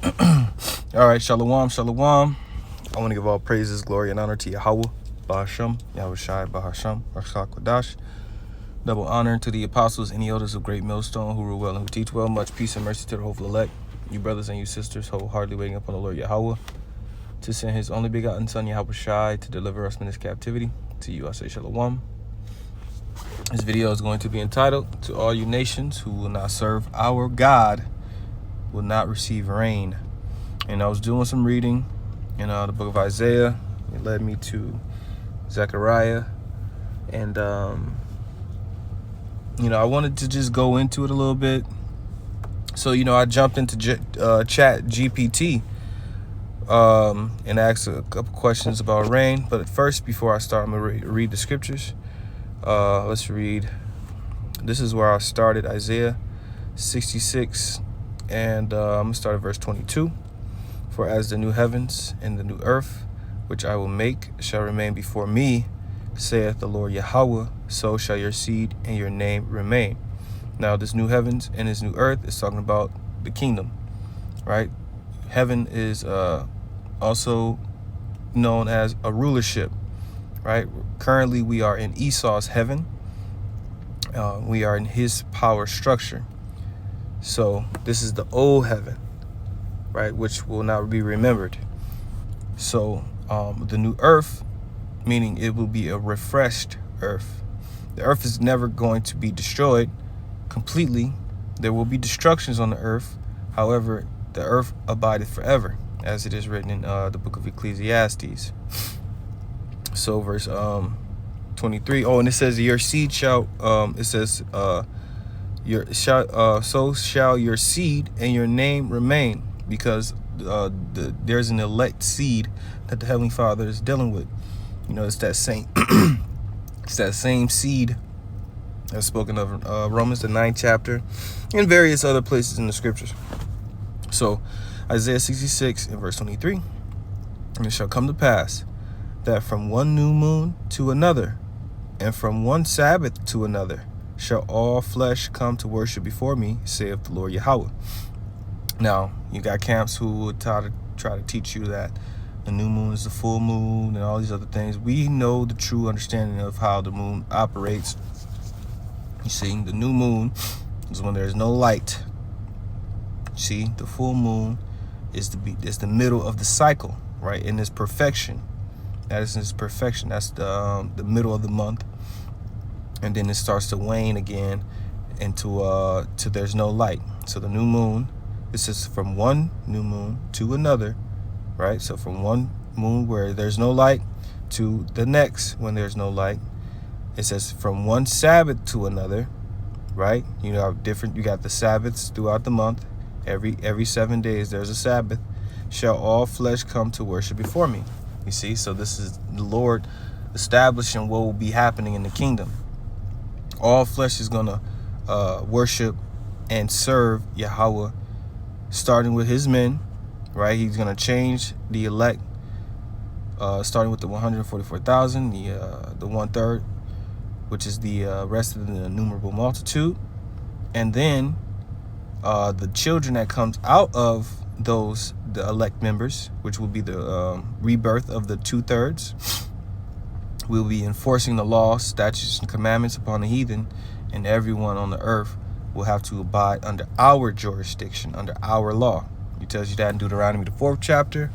All right, shalom, shalom. I want to give all praises, glory, and honor to Yahweh, Bahasham, Yahushai, Bahasham, Rachak Kodash. Double honor to the apostles and the elders of Great Millstone who rule well and who teach well. Much peace and mercy to the hopeful elect. You brothers and you sisters wholeheartedly waiting upon the Lord Yahweh to send his only begotten son, Yahushai, to deliver us from this captivity. To you I say shalom. This video is going to be entitled, "To all you nations who will not serve our God will not receive rain." And I was doing some reading in the book of Isaiah. It led me to Zechariah. And, I wanted to just go into it a little bit. So, I jumped into Chat GPT and asked a couple questions about rain. But first, before I start, I'm going to read the scriptures. Let's read. This is where I started, Isaiah 66. And I'm going to start at verse 22. "For as the new heavens and the new earth, which I will make, shall remain before me, saith the Lord Yahweh, so shall your seed and your name remain." Now, this new heavens and this new earth is talking about the kingdom, right? Heaven is also known as a rulership, right? Currently, we are in Esau's heaven. We are in his power structure. So this is the old heaven, right, which will not be remembered. So the new earth, meaning it will be a refreshed earth. The earth is never going to be destroyed completely. There will be destructions on the earth. However, the earth abideth forever, as it is written in the book of Ecclesiastes. So verse 23. Oh, and it says, "Your seed shall," it says, so shall your seed and your name remain," because there's an elect seed that the Heavenly Father is dealing with. It's that same it's that same seed that's spoken of in Romans the 9th chapter and various other places in the scriptures. So Isaiah 66 and verse 23, "And it shall come to pass that from one new moon to another, and from one Sabbath to another, shall all flesh come to worship before me, saith the Lord Yahweh." Now, you got camps who would try to teach you that the new moon is the full moon and all these other things. We know the true understanding of how the moon operates. You see, the new moon is when there's no light. See, the full moon is the middle of the cycle, right? In its perfection. That is its perfection. That's the middle of the month. And then it starts to wane again into to there's no light. So the new moon, this is from one new moon to another, right? So from one moon where there's no light to the next when there's no light. It says from one Sabbath to another, right? You got the Sabbaths throughout the month. Every 7 days there's a Sabbath. "Shall all flesh come to worship before me." You see, so this is the Lord establishing what will be happening in the kingdom. All flesh is going to worship and serve Yahweh, starting with his men, right? He's going to change the elect, starting with the 144,000, the 1/3, which is the rest of the innumerable multitude. And then the children that comes out of the elect members, which will be the rebirth of the 2/3, will be enforcing the laws, statutes, and commandments upon the heathen, and everyone on the earth will have to abide under our jurisdiction, under our law. He tells you that in Deuteronomy the 4th chapter,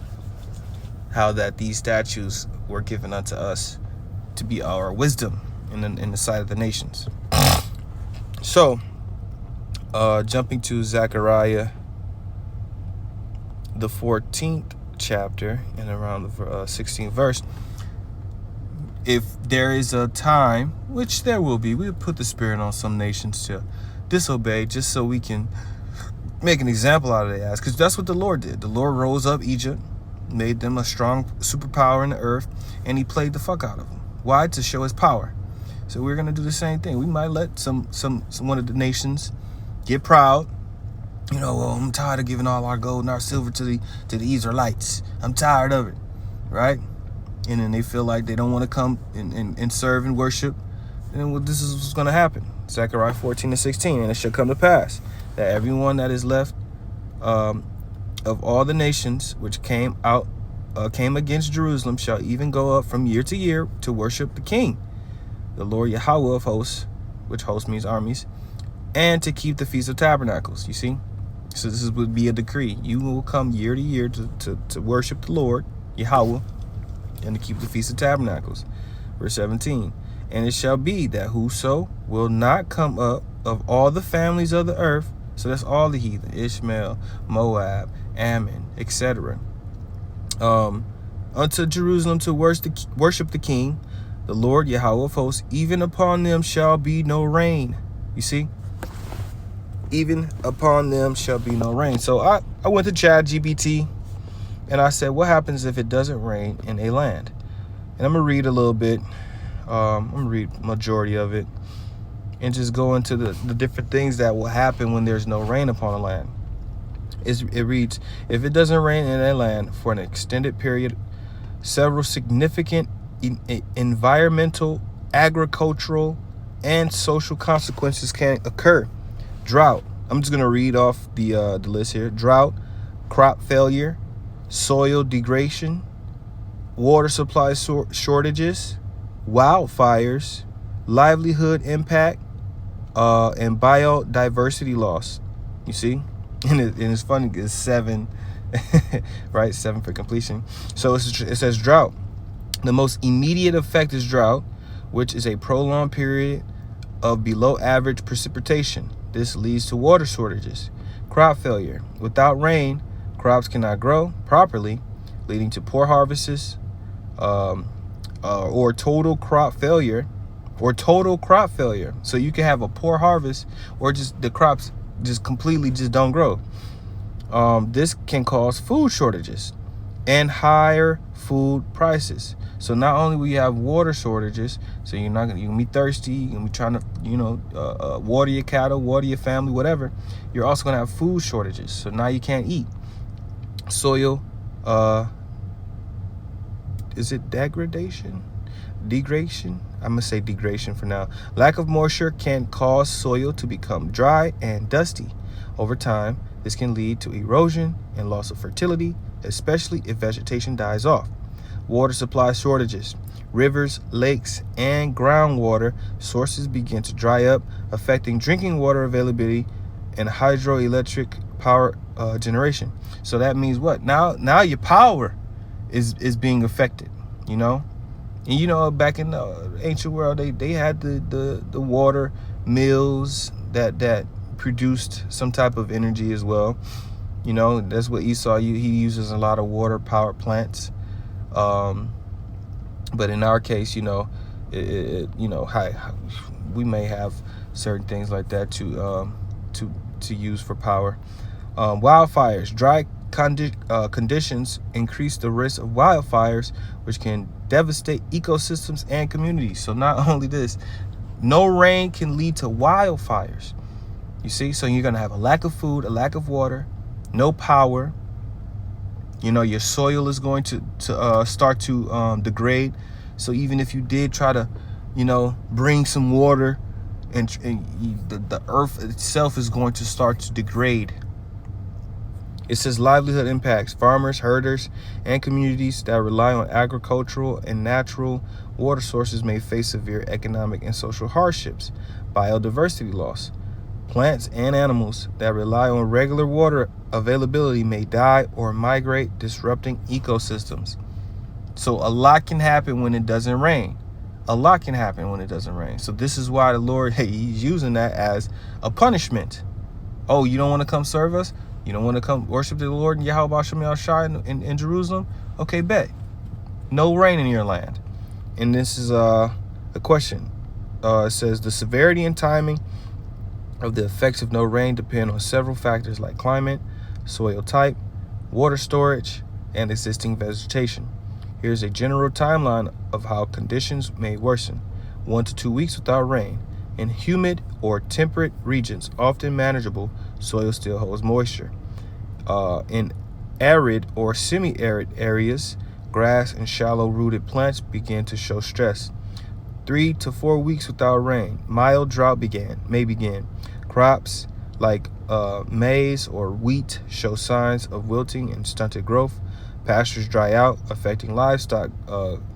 how that these statutes were given unto us to be our wisdom in the sight of the nations. So, jumping to Zechariah the 14th chapter and around the 16th verse. "If there is a time," which there will be, we'll put the spirit on some nations to disobey just so we can make an example out of their ass, because that's what the Lord did. The Lord rose up Egypt, made them a strong superpower in the earth, and he played the fuck out of them. Why? To show his power. So we're going to do the same thing. We might let some one of the nations get proud. Well, I'm tired of giving all our gold and our silver to the Israelites. I'm tired of it, right? And then they feel like they don't want to come and serve and worship. And this is what's going to happen. Zechariah 14 and 16. "And it shall come to pass that everyone that is left of all the nations which came against Jerusalem shall even go up from year to year to worship the King, the Lord Yahweh of hosts, which host means armies, and to keep the Feast of Tabernacles. You see? So this would be a decree. You will come year to year to worship the Lord, Yahweh, and to keep the Feast of Tabernacles. Verse 17. And it shall be that whoso will not come up of all the families of the earth, so that's all the heathen, Ishmael, Moab, Ammon, etc., unto Jerusalem to worship the King, the Lord Yahweh of hosts, even upon them shall be no rain. You see? Even upon them shall be no rain. So I went to ChatGPT and I said, what happens if it doesn't rain in a land? And I'm going to read a little bit. I'm going to read majority of it and just go into the different things that will happen when there's no rain upon a land. It reads, if it doesn't rain in a land for an extended period, several significant environmental, agricultural, and social consequences can occur. Drought. I'm just going to read off the list here. Drought, crop failure, soil degradation, water supply shortages, wildfires, livelihood impact, and biodiversity loss. You see? And it's funny, it's 7, right? 7 for completion. So it says drought. The most immediate effect is drought, which is a prolonged period of below average precipitation. This leads to water shortages. Crop failure. Without rain, crops cannot grow properly, leading to poor harvests, or total crop failure. So you can have a poor harvest, or just the crops just completely just don't grow. This can cause food shortages and higher food prices. So not only will you have water shortages, so you're gonna be thirsty, you're gonna be trying to water your cattle, water your family, whatever. You're also gonna have food shortages, so now you can't eat. Soil, is it degradation? I'm gonna say degradation for now. Lack of moisture can cause soil to become dry and dusty. Over time, this can lead to erosion and loss of fertility, especially if vegetation dies off. Water supply shortages. Rivers, lakes, and groundwater sources begin to dry up, affecting drinking water availability and hydroelectric power generation. So that means what? Now your power is being affected, you know? And back in the ancient world, they had the water mills that produced some type of energy as well. That's what Esau, he uses a lot of water power plants. But in our case, we may have certain things like that to use for power. Wildfires. Dry conditions increase the risk of wildfires, which can devastate ecosystems and communities. So not only this, no rain can lead to wildfires. You see, so you're gonna have a lack of food, a lack of water, no power. Your soil is going to start to degrade. So even if you did try to, bring some water, and the earth itself is going to start to degrade. It says livelihood impacts. Farmers, herders, and communities that rely on agricultural and natural water sources may face severe economic and social hardships. Biodiversity loss. Plants and animals that rely on regular water availability may die or migrate, disrupting ecosystems. So a lot can happen when it doesn't rain. So this is why the Lord, he's using that as a punishment. Oh, you don't want to come serve us? You don't want to come worship the Lord and Yahweh Hashem Yahushua in Jerusalem? Okay, bet. No rain in your land. And this is a question. It says the severity and timing of the effects of no rain depend on several factors like climate, soil type, water storage, and existing vegetation. Here's a general timeline of how conditions may worsen. 1 to 2 weeks without rain. In humid or temperate regions, often manageable, soil still holds moisture. In arid or semi-arid areas, grass and shallow-rooted plants begin to show stress. 3 to 4 weeks without rain. Mild drought may begin. Crops like maize or wheat show signs of wilting and stunted growth. Pastures dry out, affecting livestock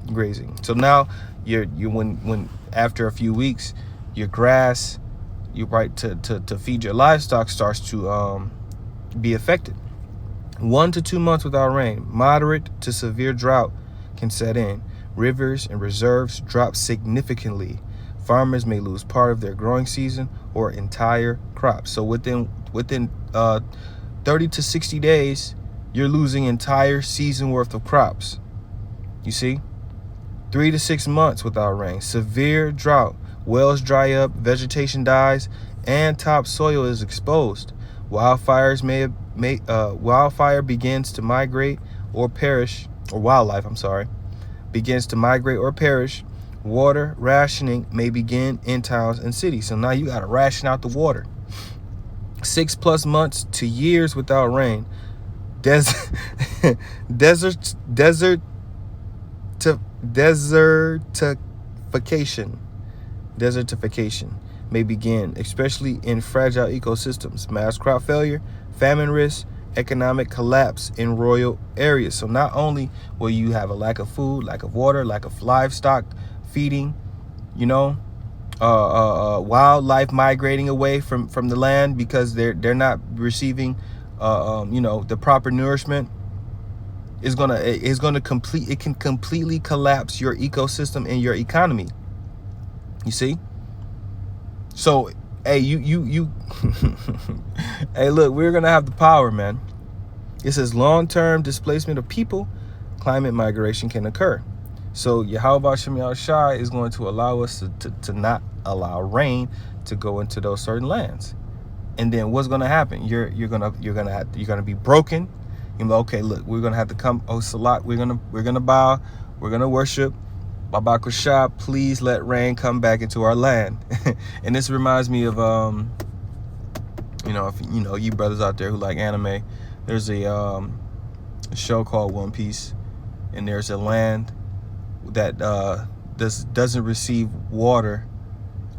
grazing. So now when after a few weeks, your grass to feed your livestock starts to be affected. 1 to 2 months without rain, moderate to severe drought can set in. Rivers and reserves drop significantly. Farmers may lose part of their growing season or entire crops. So within 30 to 60 days, you're losing entire season worth of crops. You see? 3 to 6 months without rain, severe drought, wells dry up, vegetation dies, and topsoil is exposed. Wildfire begins to migrate or perish, or wildlife, begins to migrate or perish. Water rationing may begin in towns and cities. So now you got to ration out the water. 6+ months to years without rain. Desertification may begin, especially in fragile ecosystems. Mass crop failure, famine risk, economic collapse in rural areas. So not only will you have a lack of food, lack of water, lack of livestock feeding, wildlife migrating away from the land because they're not receiving the proper nourishment, it can completely collapse your ecosystem and your economy. You see? So, hey, you hey, look, we're gonna have the power, man. It says long-term displacement of people, climate migration can occur. So Yahweh Shem Yahushai is going to allow us to not allow rain to go into those certain lands. And then what's gonna happen? You're gonna be broken. Okay, look, we're gonna have to come. Oh, Salat, we're gonna bow, we're gonna worship. Baba Kushab, please let rain come back into our land. And this reminds me of if you brothers out there who like anime, there's a show called One Piece, and there's a land that doesn't receive water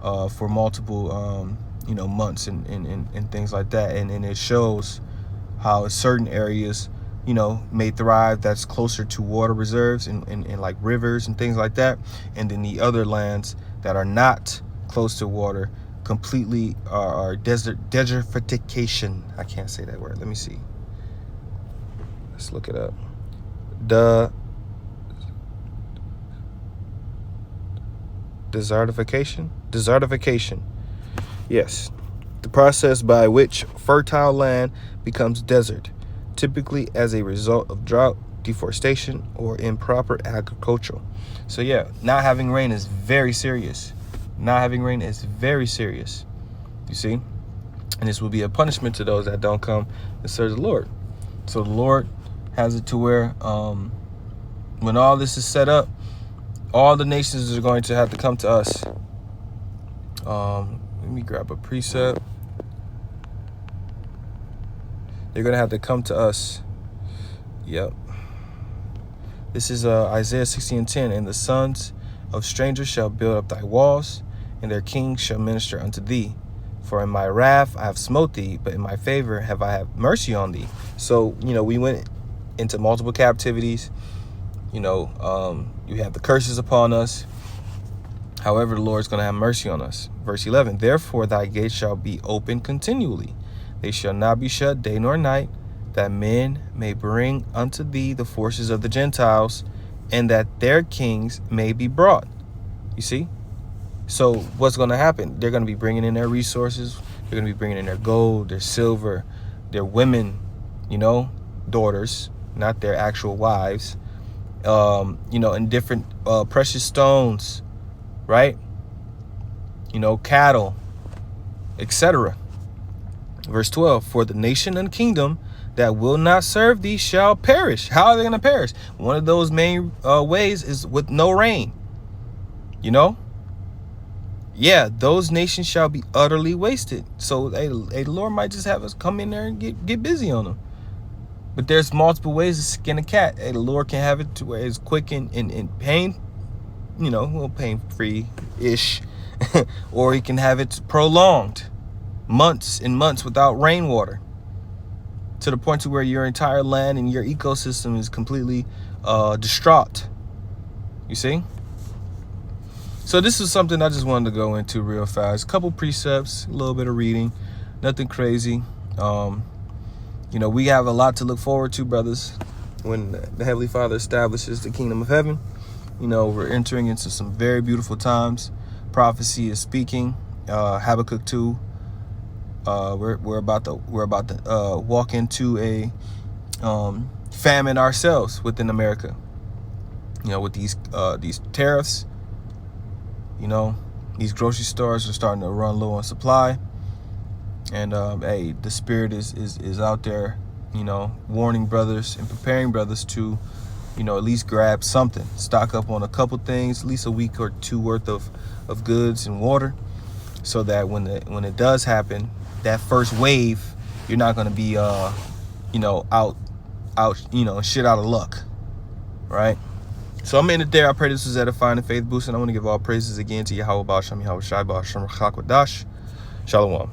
for multiple months and things like that, and it shows how certain areas may thrive that's closer to water reserves and like rivers and things like that, and then the other lands that are not close to water completely are desertification. I can't say that word. Let me see. Let's look it up. Desertification. Yes. The process by which fertile land becomes desert, typically as a result of drought, deforestation, or improper agriculture. So yeah, not having rain is very serious. You see? And this will be a punishment to those that don't come and serve the Lord. So the Lord has it to where when all this is set up, all the nations are going to have to come to us. Let me grab a precept. They're going to have to come to us. Yep. This is Isaiah 60:10. And the sons of strangers shall build up thy walls, and their kings shall minister unto thee. For in my wrath I have smote thee, but in my favor have I had mercy on thee. So, we went into multiple captivities. You have the curses upon us. However, the Lord is going to have mercy on us. Verse 11, therefore thy gates shall be open continually. They shall not be shut day nor night, that men may bring unto thee the forces of the Gentiles, and that their kings may be brought. You see? So what's going to happen? They're going to be bringing in their resources. They're going to be bringing in their gold, their silver, their women, daughters, not their actual wives, and different precious stones, right? Cattle, etc. Verse 12, for the nation and kingdom that will not serve thee shall perish. How are they going to perish? One of those main ways is with no rain. Yeah, those nations shall be utterly wasted. So the Lord might just have us come in there and get busy on them. But there's multiple ways to skin a cat. The Lord can have it to where it's quick and pain, a little pain-free-ish. Or he can have it prolonged. months and months without rainwater, to the point to where your entire land and your ecosystem is completely distraught. You see? So this is something I just wanted to go into real fast. A couple precepts, a little bit of reading, nothing crazy. You know, we have a lot to look forward to, brothers, when the Heavenly Father establishes the kingdom of heaven. You know, we're entering into some very beautiful times. Prophecy is speaking. Habakkuk 2. We're about to walk into a famine ourselves within America. You know, with these tariffs. You know, these grocery stores are starting to run low on supply, and hey, the Spirit is out there, you know, warning brothers and preparing brothers to, you know, at least grab something, stock up on a couple things, at least a week or two worth of goods and water, so that when it does happen, that first wave, you're not going to be you know, out you know, shit out of luck, right? So I'm in it there. I pray this was edifying and faith boosting. I want to give all praises again to Yahweh Ba'al Shem, Yahweh Shai Ba'al Shem, Rachak Wadash. Shalom.